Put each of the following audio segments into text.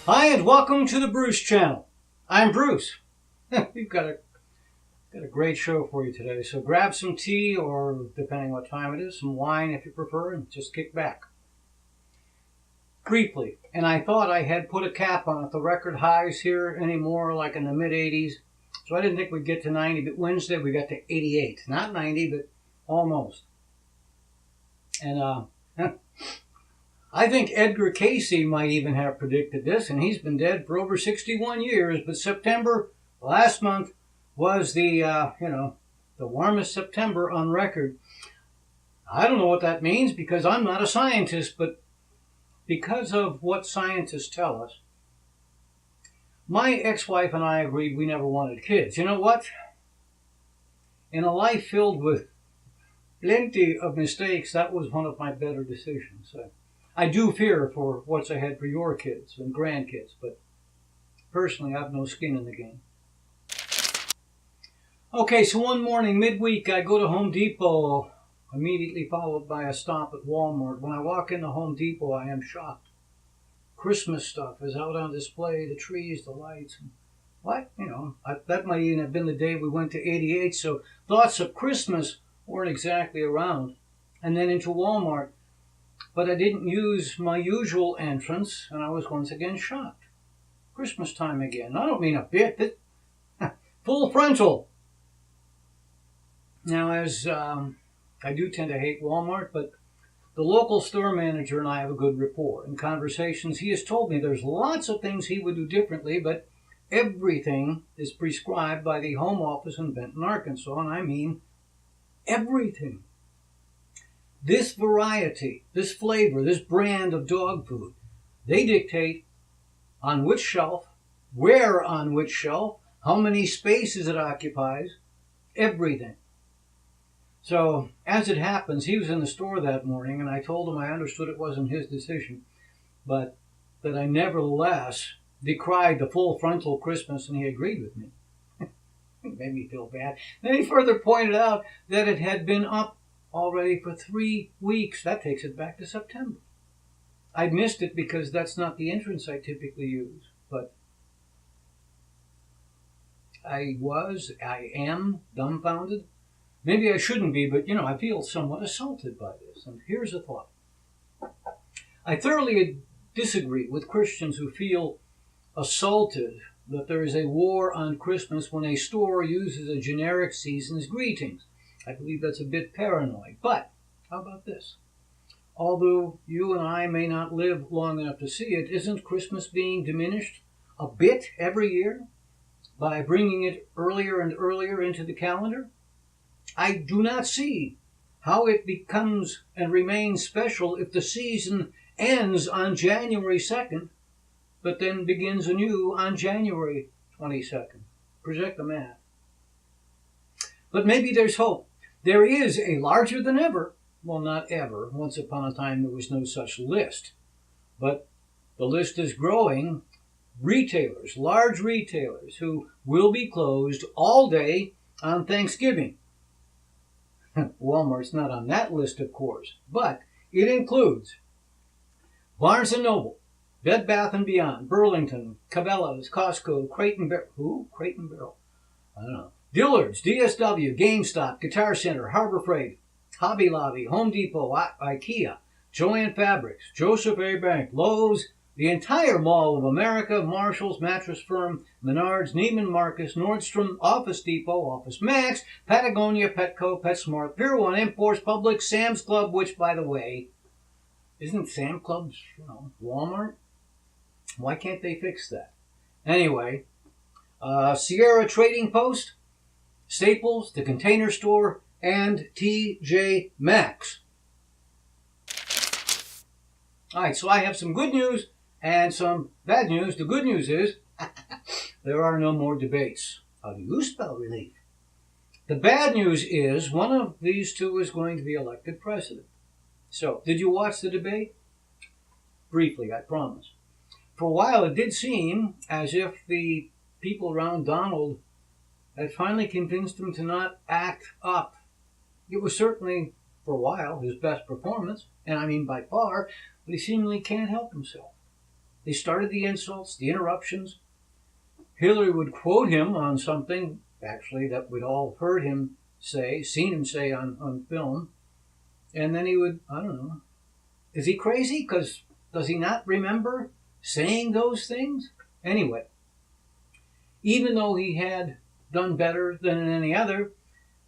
Hi and welcome to the Bruce channel. I'm Bruce. We've got a great show for you today, so grab some tea or, depending what time it is, some wine if you prefer, and just kick back. Briefly, and I thought I had put a cap on it, the record highs here anymore, like in the mid-80s, so I didn't think we'd get to 90, but Wednesday we got to 88. Not 90, but almost. And I think Edgar Casey might even have predicted this, and he's been dead for over 61 years. But September last month was the warmest September on record. I don't know what that means because I'm not a scientist, but because of what scientists tell us, my ex-wife and I agreed we never wanted kids. You know what? In a life filled with plenty of mistakes, that was one of my better decisions. I do fear for what's ahead for your kids and grandkids, but personally, I have no skin in the game. Okay, so one morning, midweek, I go to Home Depot, immediately followed by a stop at Walmart. When I walk into Home Depot, I am shocked. Christmas stuff is out on display, the trees, the lights. What? That might even have been the day we went to 88, so thoughts of Christmas weren't exactly around. And then into Walmart. But I didn't use my usual entrance, and I was once again shocked. Christmas time again. I don't mean a bit. Full frontal. Now, as I do tend to hate Walmart, but the local store manager and I have a good rapport. In conversations, he has told me there's lots of things he would do differently, but everything is prescribed by the home office in Benton, Arkansas, and I mean everything. This variety, this flavor, this brand of dog food, they dictate on which shelf, where on which shelf, how many spaces it occupies, everything. So, as it happens, he was in the store that morning, and I told him I understood it wasn't his decision, but that I nevertheless decried the full frontal Christmas, and he agreed with me. It made me feel bad. Then he further pointed out that it had been up already for 3 weeks. That takes it back to September. I'd missed it because that's not the entrance I typically use, but I am dumbfounded. Maybe I shouldn't be, but I feel somewhat assaulted by this. And here's a thought. I thoroughly disagree with Christians who feel assaulted that there is a war on Christmas when a store uses a generic season's greetings. I believe that's a bit paranoid. But how about this? Although you and I may not live long enough to see it, isn't Christmas being diminished a bit every year by bringing it earlier and earlier into the calendar? I do not see how it becomes and remains special if the season ends on January 2nd, but then begins anew on January 22nd. Project the math. But maybe there's hope. There is a larger than ever, well, not ever, once upon a time there was no such list, but the list is growing, retailers, large retailers who will be closed all day on Thanksgiving. Walmart's not on that list, of course, but it includes Barnes & Noble, Bed Bath & Beyond, Burlington, Cabela's, Costco, Crate & Barrel. Who? Crate & Barrel. I don't know. Dillard's, DSW, GameStop, Guitar Center, Harbor Freight, Hobby Lobby, Home Depot, IKEA, Joann Fabrics, Joseph A. Bank, Lowe's, the entire Mall of America, Marshalls, Mattress Firm, Menards, Neiman Marcus, Nordstrom, Office Depot, Office Max, Patagonia, Petco, PetSmart, Pier 1 Imports, Publix, Sam's Club, which, by the way, isn't Sam's Club, Walmart? Why can't they fix that? Anyway, Sierra Trading Post, Staples, The Container Store, and TJ Maxx. All right, so I have some good news and some bad news. The good news is there are no more debates. How do you spell relief? The bad news is one of these two is going to be elected president. So, did you watch the debate? Briefly, I promise. For a while, it did seem as if the people around Donald had finally convinced him to not act up. It was certainly, for a while, his best performance, and I mean by far, but he seemingly can't help himself. They started the insults, the interruptions. Hillary would quote him on something, actually, that we'd all heard him say, seen him say on film. And then he would, I don't know, is he crazy? Because does he not remember saying those things? Anyway, even though he had done better than any other,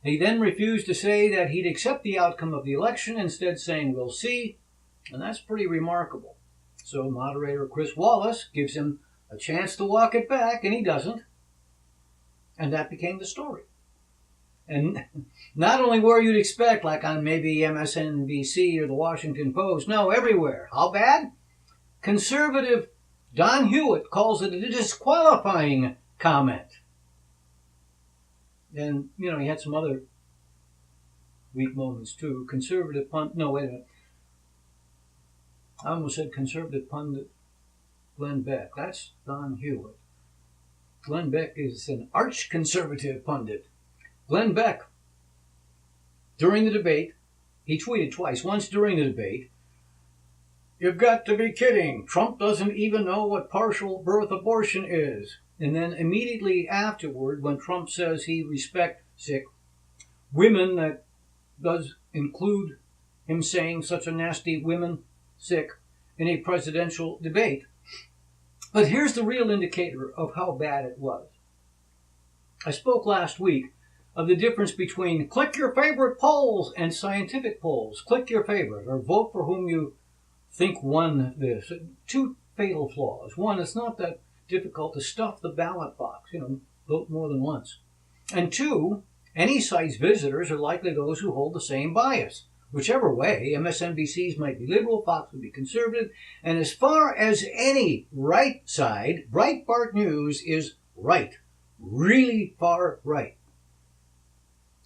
he then refused to say that he'd accept the outcome of the election, instead saying, we'll see. And that's pretty remarkable. So moderator Chris Wallace gives him a chance to walk it back, and he doesn't. And that became the story. And not only where you'd expect, like on maybe MSNBC or the Washington Post, no, everywhere. How bad? Conservative Don Hewitt calls it a disqualifying comment. And, you know, he had some other weak moments too. Conservative pundit, no, wait a minute. I almost said conservative pundit Glenn Beck. That's Don Hewitt. Glenn Beck is an arch-conservative pundit. Glenn Beck, during the debate, he tweeted twice. Once during the debate, "You've got to be kidding. Trump doesn't even know what partial birth abortion is." And then immediately afterward, when Trump says he respects women, that does include him saying such a nasty women sick in a presidential debate. But here's the real indicator of how bad it was. I spoke last week of the difference between click your favorite polls and scientific polls. Click your favorite, or vote for whom you think won this. Two fatal flaws. One, it's not that difficult to stuff the ballot box, vote more than once. And two, any site's visitors are likely those who hold the same bias. Whichever way, MSNBC's might be liberal, Fox would be conservative, and as far as any right side, Breitbart News is right. Really far right.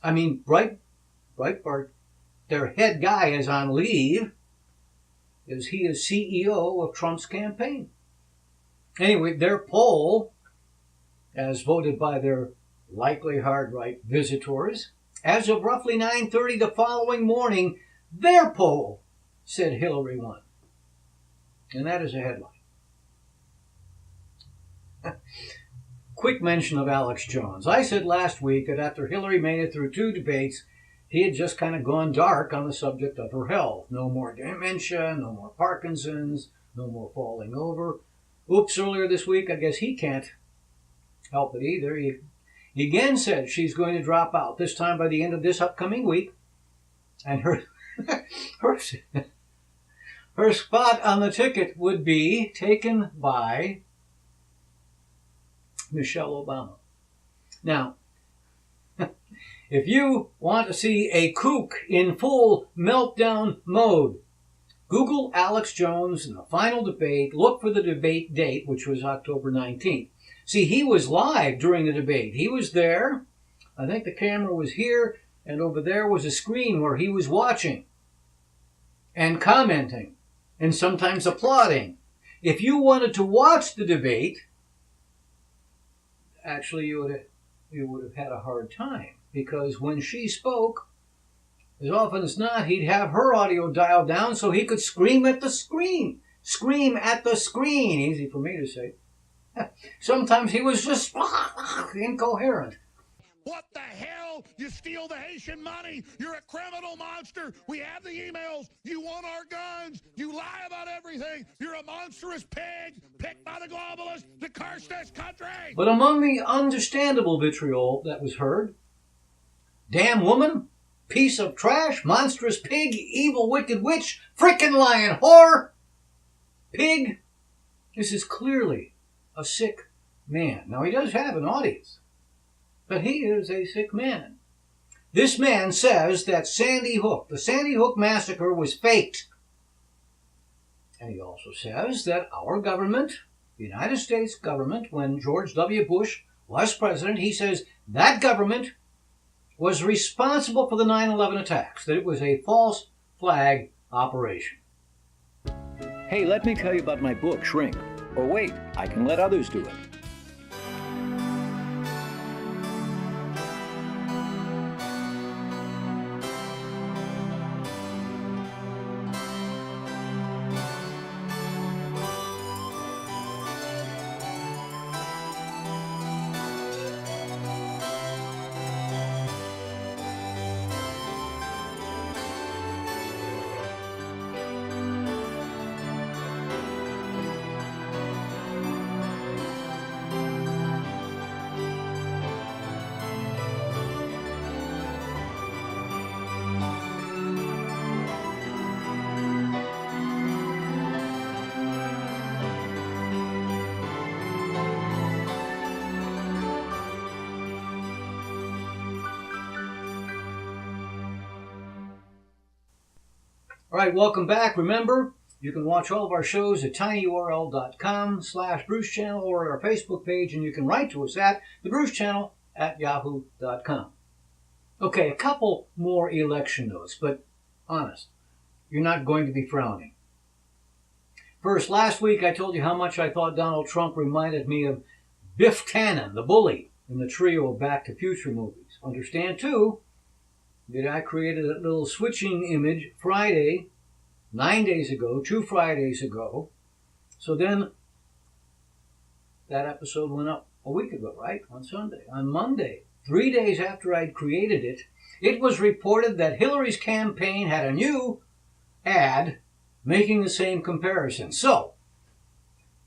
I mean, Breitbart, their head guy is on leave, as he is CEO of Trump's campaign. Anyway, their poll, as voted by their likely hard-right visitors, as of roughly 9:30 the following morning, their poll said Hillary won. And that is a headline. Quick mention of Alex Jones. I said last week that after Hillary made it through 2 debates, he had just kind of gone dark on the subject of her health. No more dementia, no more Parkinson's, no more falling over. Oops, earlier this week, I guess he can't help it either. He again said she's going to drop out, this time by the end of this upcoming week. And her spot on the ticket would be taken by Michelle Obama. Now, if you want to see a kook in full meltdown mode, Google Alex Jones in the final debate. Look for the debate date, which was October 19th. See, he was live during the debate. He was there. I think the camera was here, and over there was a screen where he was watching and commenting and sometimes applauding. If you wanted to watch the debate, actually you would have had a hard time, because when she spoke, as often as not, he'd have her audio dialed down so he could scream at the screen. Scream at the screen. Easy for me to say. Sometimes he was just incoherent. What the hell? You steal the Haitian money. You're a criminal monster. We have the emails. You want our guns. You lie about everything. You're a monstrous pig picked by the globalists to curse this country. But among the understandable vitriol that was heard, damn woman, piece of trash, monstrous pig, evil, wicked witch, frickin' lying whore, pig. This is clearly a sick man. Now, he does have an audience, but he is a sick man. This man says that the Sandy Hook massacre was faked. And he also says that our government, the United States government, when George W. Bush was president, he says that government was responsible for the 9/11 attacks, that it was a false flag operation. Hey, let me tell you about my book, Shrink. Or wait, I can let others do it. All right, welcome back. Remember, you can watch all of our shows at tinyurl.com/Bruce Channel or at our Facebook page, and you can write to us at thebrucechannel@yahoo.com. Okay, a couple more election notes, but honest, you're not going to be frowning. First, last week I told you how much I thought Donald Trump reminded me of Biff Tannen, the bully, in the trio of Back to Future movies. Understand, too, that I created that little switching image Friday, 9 days ago, 2 Fridays ago. So then that episode went up a week ago, right? On Sunday. On Monday, 3 days after I'd created it, it was reported that Hillary's campaign had a new ad making the same comparison. So,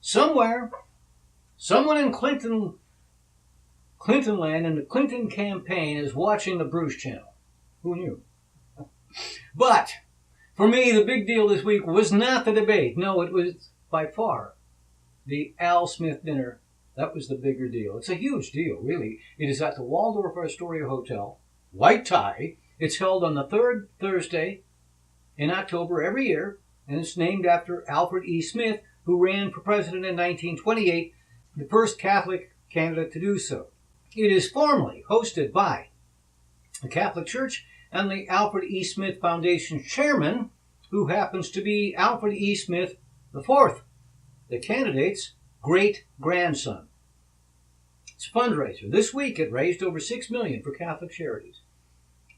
somewhere, someone in Clinton land in the Clinton campaign is watching the Bruce Channel. Who knew? But, for me, the big deal this week was not the debate. No, it was by far the Al Smith dinner. That was the bigger deal. It's a huge deal, really. It is at the Waldorf Astoria Hotel. White tie. It's held on the third Thursday in October every year, and it's named after Alfred E. Smith, who ran for president in 1928, the first Catholic candidate to do so. It is formally hosted by the Catholic Church and the Alfred E. Smith Foundation chairman, who happens to be Alfred E. Smith IV, the candidate's great-grandson. It's a fundraiser. This week it raised over $6 million for Catholic charities.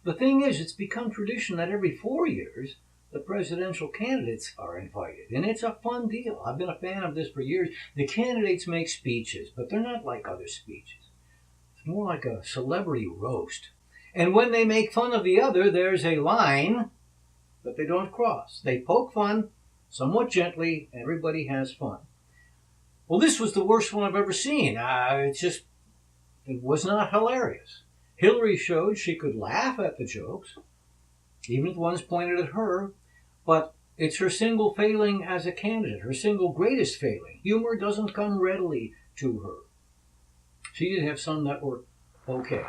The thing is, it's become tradition that every 4 years the presidential candidates are invited, and it's a fun deal. I've been a fan of this for years. The candidates make speeches, but they're not like other speeches. It's more like a celebrity roast. And when they make fun of the other, there's a line that they don't cross. They poke fun somewhat gently. Everybody has fun. Well, this was the worst one I've ever seen. It was not hilarious. Hillary showed she could laugh at the jokes, even if the ones pointed at her, but it's her single failing as a candidate, her single greatest failing. Humor doesn't come readily to her. She did have some that were okay.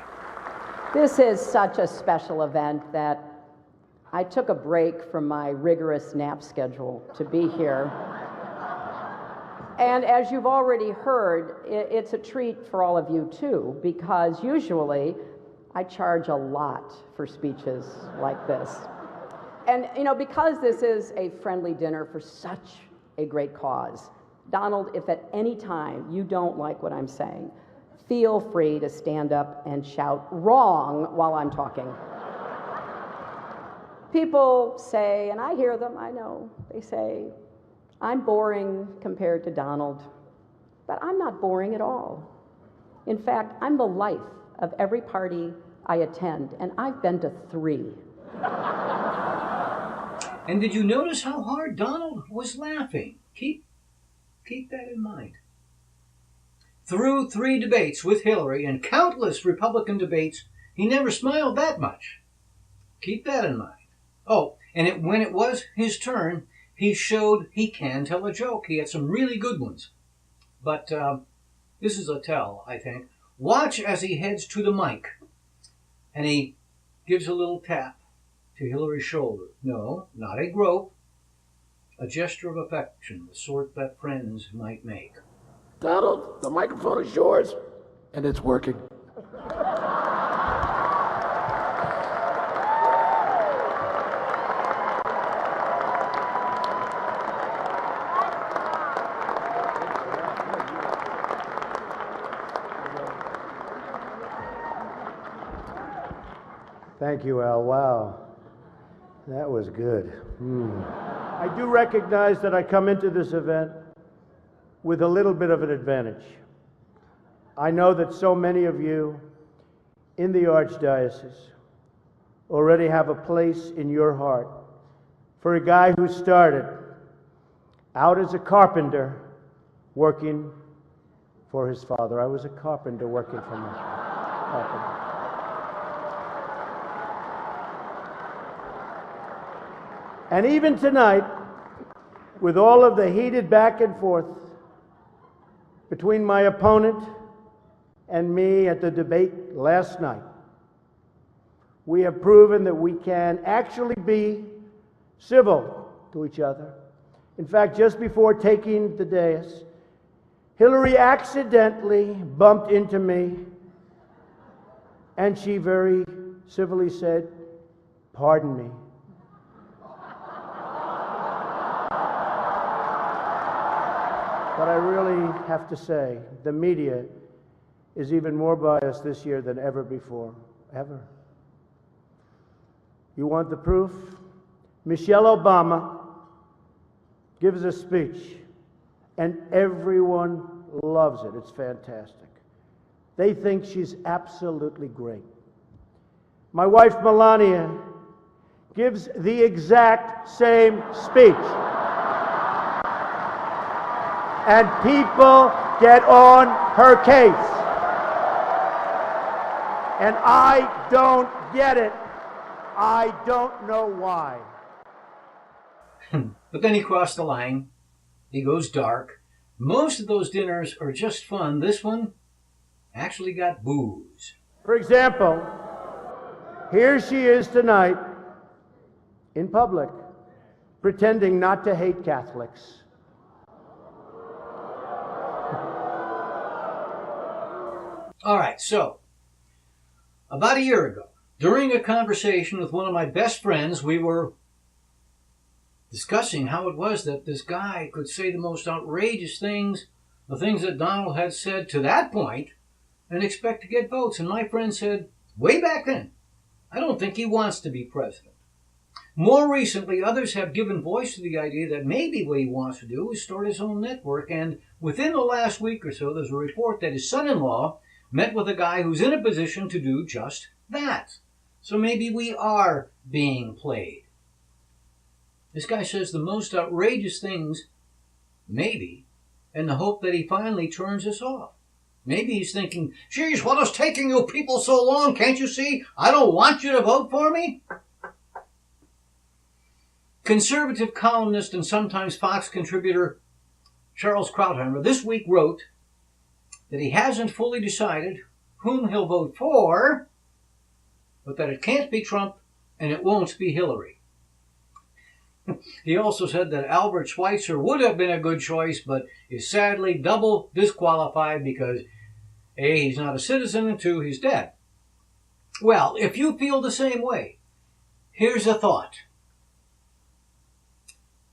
This is such a special event that I took a break from my rigorous nap schedule to be here. And as you've already heard, it's a treat for all of you too, because usually I charge a lot for speeches like this. And because this is a friendly dinner for such a great cause, Donald, if at any time you don't like what I'm saying, feel free to stand up and shout wrong while I'm talking. People say, and I hear them, I know, they say, I'm boring compared to Donald, but I'm not boring at all. In fact, I'm the life of every party I attend, and I've been to 3. And did you notice how hard Donald was laughing? Keep that in mind. Through 3 debates with Hillary and countless Republican debates, he never smiled that much. Keep that in mind. Oh, and when it was his turn, he showed he can tell a joke. He had some really good ones. But this is a tell, I think. Watch as he heads to the mic, and he gives a little tap to Hillary's shoulder. No, not a grope. A gesture of affection, the sort that friends might make. Donald, the microphone is yours, and it's working. Thank you, Al. Wow. That was good. I do recognize that I come into this event with a little bit of an advantage. I know that so many of you in the Archdiocese already have a place in your heart for a guy who started out as a carpenter working for his father. I was a carpenter working for my father. And even tonight, with all of the heated back and forth between my opponent and me at the debate last night, we have proven that we can actually be civil to each other. In fact, just before taking the dais, Hillary accidentally bumped into me, and she very civilly said, "Pardon me." But I really have to say, the media is even more biased this year than ever before, ever. You want the proof? Michelle Obama gives a speech, and everyone loves it. It's fantastic. They think she's absolutely great. My wife, Melania, gives the exact same speech. And people get on her case. And I don't get it. I don't know why. But then he crossed the line. He goes dark. Most of those dinners are just fun. This one actually got booze. For example, here she is tonight in public, pretending not to hate Catholics. All right, so about a year ago, during a conversation with one of my best friends, we were discussing how it was that this guy could say the most outrageous things, the things that Donald had said to that point, and expect to get votes. And my friend said, way back then, I don't think he wants to be president. More recently, others have given voice to the idea that maybe what he wants to do is start his own network. And within the last week or so, there's a report that his son-in-law met with a guy who's in a position to do just that. So maybe we are being played. This guy says the most outrageous things, maybe, in the hope that he finally turns us off. Maybe he's thinking, geez, what is taking you people so long? Can't you see? I don't want you to vote for me. Conservative columnist and sometimes Fox contributor Charles Krautheimer this week wrote that he hasn't fully decided whom he'll vote for, but that it can't be Trump and it won't be Hillary. He also said that Albert Schweitzer would have been a good choice, but is sadly double disqualified because A, he's not a citizen, and 2, he's dead. Well, if you feel the same way, here's a thought.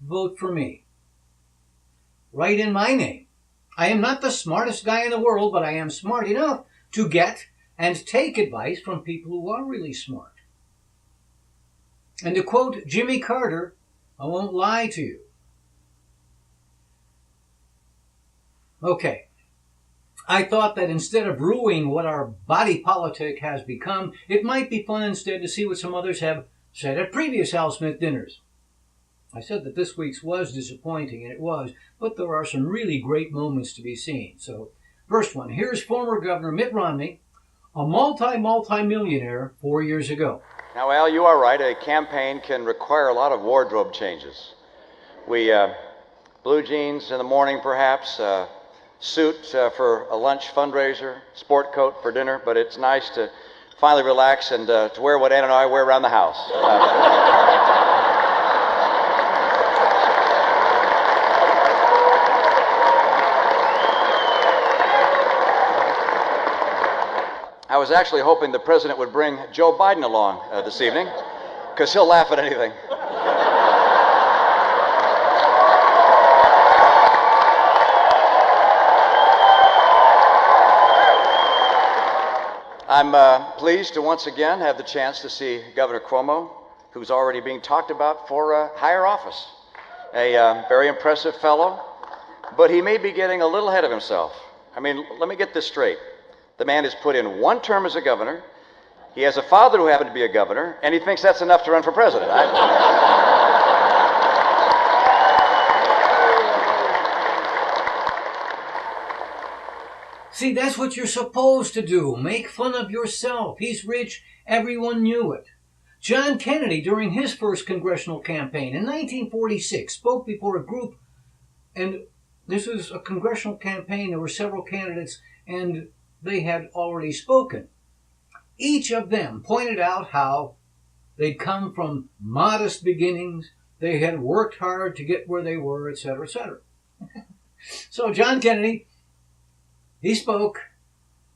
Vote for me. Write in my name. I am not the smartest guy in the world, but I am smart enough to get and take advice from people who are really smart. And to quote Jimmy Carter, I won't lie to you. Okay. I thought that instead of ruining what our body politic has become, it might be fun instead to see what some others have said at previous Al Smith dinners. I said that this week's was disappointing, and it was, but there are some really great moments to be seen. So, first one, here's former Governor Mitt Romney, a multi-millionaire 4 years ago. Now, Al, you are right. A campaign can require a lot of wardrobe changes. Blue jeans in the morning, perhaps, suit for a lunch fundraiser, sport coat for dinner, but it's nice to finally relax and to wear what Ann and I wear around the house. I was actually hoping the president would bring Joe Biden along this evening, because he'll laugh at anything. I'm pleased to once again have the chance to see Governor Cuomo, who's already being talked about for higher office. A very impressive fellow, but he may be getting a little ahead of himself. I mean, let me get this straight. The man has put in one term as a governor. He has a father who happened to be a governor, and he thinks that's enough to run for president. See, that's what you're supposed to do. Make fun of yourself. He's rich. Everyone knew it. John Kennedy, during his first congressional campaign in 1946, spoke before a group, and this was a congressional campaign. There were several candidates, and they had already spoken. Each of them pointed out how they'd come from modest beginnings, they had worked hard to get where they were, etc., etc. So John Kennedy, he spoke,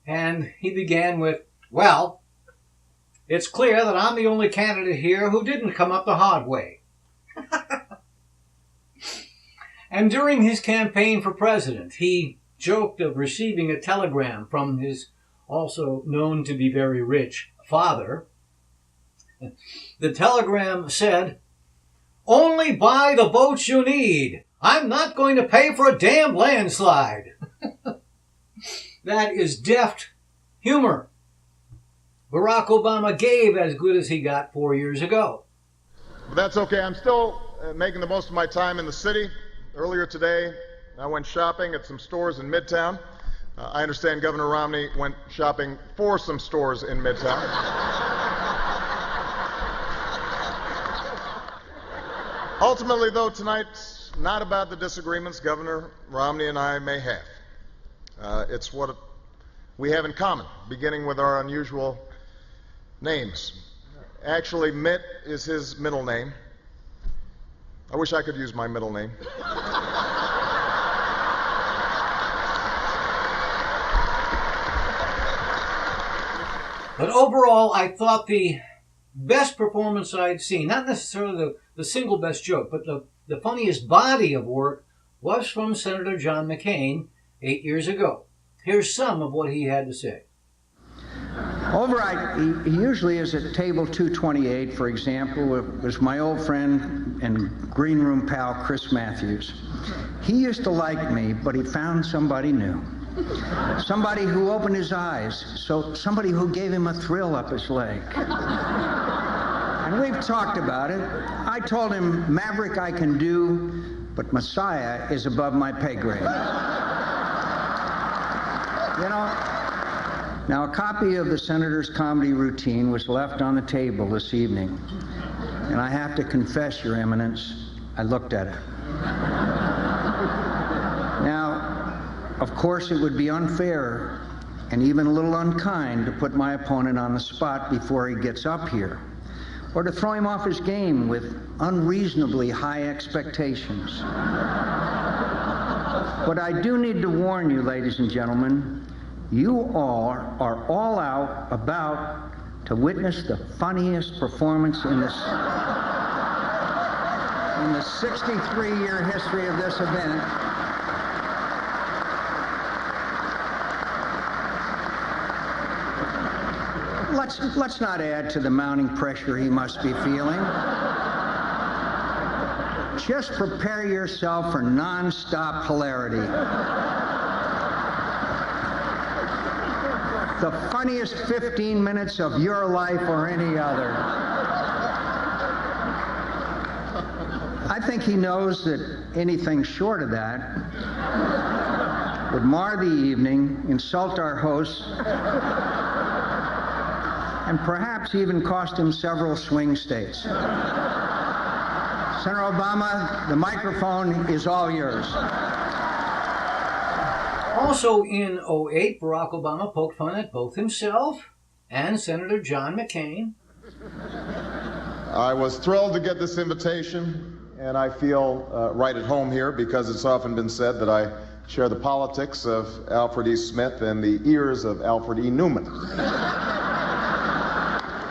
and he began with, well, it's clear that I'm the only candidate here who didn't come up the hard way. And during his campaign for president, he joked of receiving a telegram from his also known to be very rich father. The telegram said, "Only buy the votes you need. I'm not going to pay for a damn landslide." That is deft humor. Barack Obama gave as good as he got 4 years ago. But that's okay. I'm still making the most of my time in the city. Earlier today, I went shopping at some stores in Midtown. I understand Governor Romney went shopping for some stores in Midtown. Ultimately, though, tonight's not about the disagreements Governor Romney and I may have. It's what we have in common, beginning with our unusual names. Actually, Mitt is his middle name. I wish I could use my middle name. But overall, I thought the best performance I'd seen, not necessarily the single best joke, but the funniest body of work was from Senator John McCain 8 years ago. Here's some of what he had to say. He usually is at table 228, for example. It was my old friend and green room pal, Chris Matthews. He used to like me, but he found somebody new. Somebody who opened his eyes, somebody who gave him a thrill up his leg. And we've talked about it. I told him, Maverick I can do, but Messiah is above my pay grade. You know, now a copy of the senator's comedy routine was left on the table this evening. And I have to confess, Your Eminence, I looked at it. Now, of course, it would be unfair and even a little unkind to put my opponent on the spot before he gets up here, or to throw him off his game with unreasonably high expectations. But I do need to warn you, ladies and gentlemen, you all are all out about to witness the funniest performance in the 63-year history of this event. Let's not add to the mounting pressure he must be feeling. Just prepare yourself for non-stop hilarity. The funniest 15 minutes of your life or any other. I think he knows that anything short of that would mar the evening, insult our hosts, and perhaps even cost him several swing states. Senator Obama, the microphone is all yours. Also in 2008, Barack Obama poked fun at both himself and Senator John McCain. I was thrilled to get this invitation, and I feel right at home here because it's often been said that I share the politics of Alfred E. Smith and the ears of Alfred E. Newman.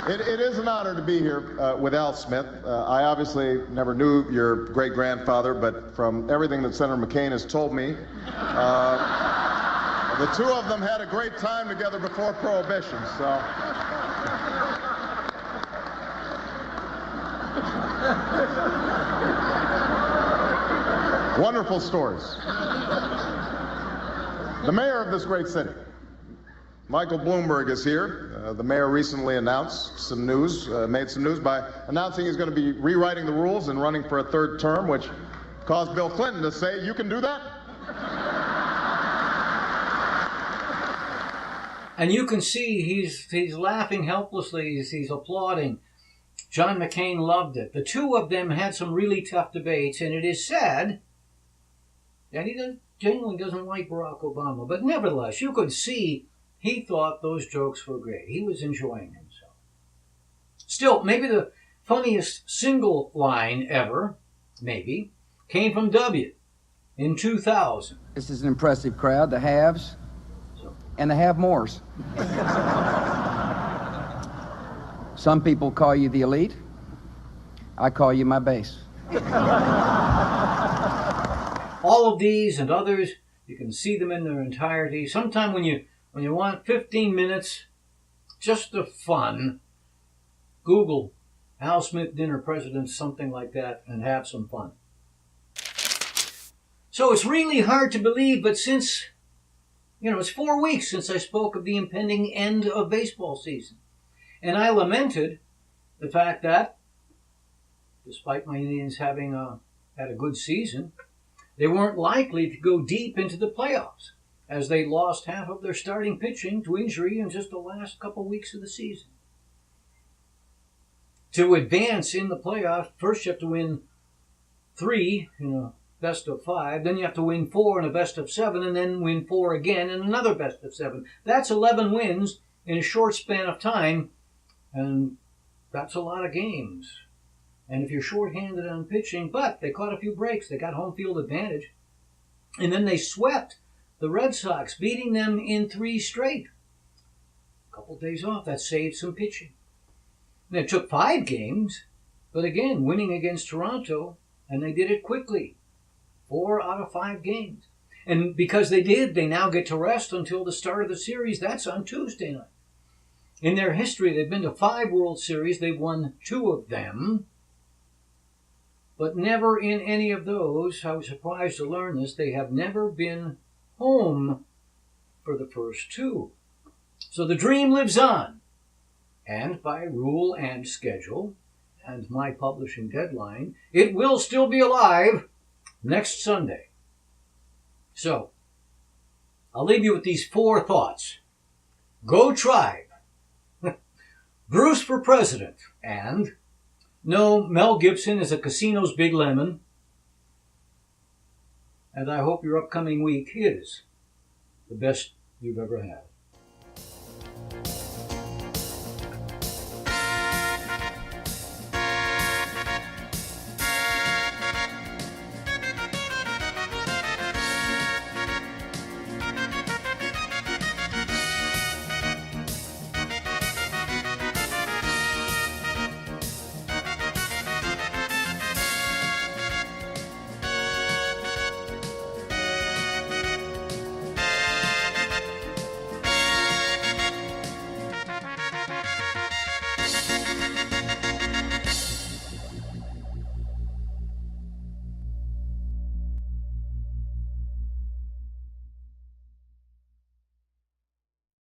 It is an honor to be here with Al Smith. I obviously never knew your great-grandfather, but from everything that Senator McCain has told me, the two of them had a great time together before Prohibition, so. Wonderful stories. The mayor of this great city, Michael Bloomberg, is here. The mayor recently announced some news, made some news by announcing he's going to be rewriting the rules and running for a third term, which caused Bill Clinton to say, "You can do that?" And you can see he's laughing helplessly, he's applauding. John McCain loved it. The two of them had some really tough debates, and it is said that he genuinely doesn't like Barack Obama. But nevertheless, you could see he thought those jokes were great. He was enjoying himself. Still, maybe the funniest single line ever, maybe, came from W in 2000. This is an impressive crowd, the haves and the have-mores. Some people call you the elite. I call you my base. All of these and others, you can see them in their entirety. Sometime when you want 15 minutes just of fun, Google Al Smith dinner presidents, something like that, and have some fun. So it's really hard to believe, but since, it's 4 weeks since I spoke of the impending end of baseball season. And I lamented the fact that, despite my Indians having had a good season, they weren't likely to go deep into the playoffs, as they lost half of their starting pitching to injury in just the last couple weeks of the season. To advance in the playoffs, first you have to win 3 in a best of 5, then you have to win 4 in a best of 7, and then win 4 again in another best of 7. That's 11 wins in a short span of time, and that's a lot of games. And if you're shorthanded on pitching, but they caught a few breaks, they got home field advantage, and then they swept the Red Sox, beating them in 3 straight. A couple of days off, that saved some pitching. And it took 5 games, but again, winning against Toronto, and they did it quickly. 4 out of 5 games. And because they did, they now get to rest until the start of the series. That's on Tuesday night. In their history, they've been to 5 World Series. They've won 2 of them. But never in any of those, I was surprised to learn this, they have never been home for the first 2. So the dream lives on. And by rule and schedule, and my publishing deadline, it will still be alive next Sunday. So, I'll leave you with these 4 thoughts. Go Tribe. Bruce for president. And no, Mel Gibson is a casino's big lemon. And I hope your upcoming week is the best you've ever had.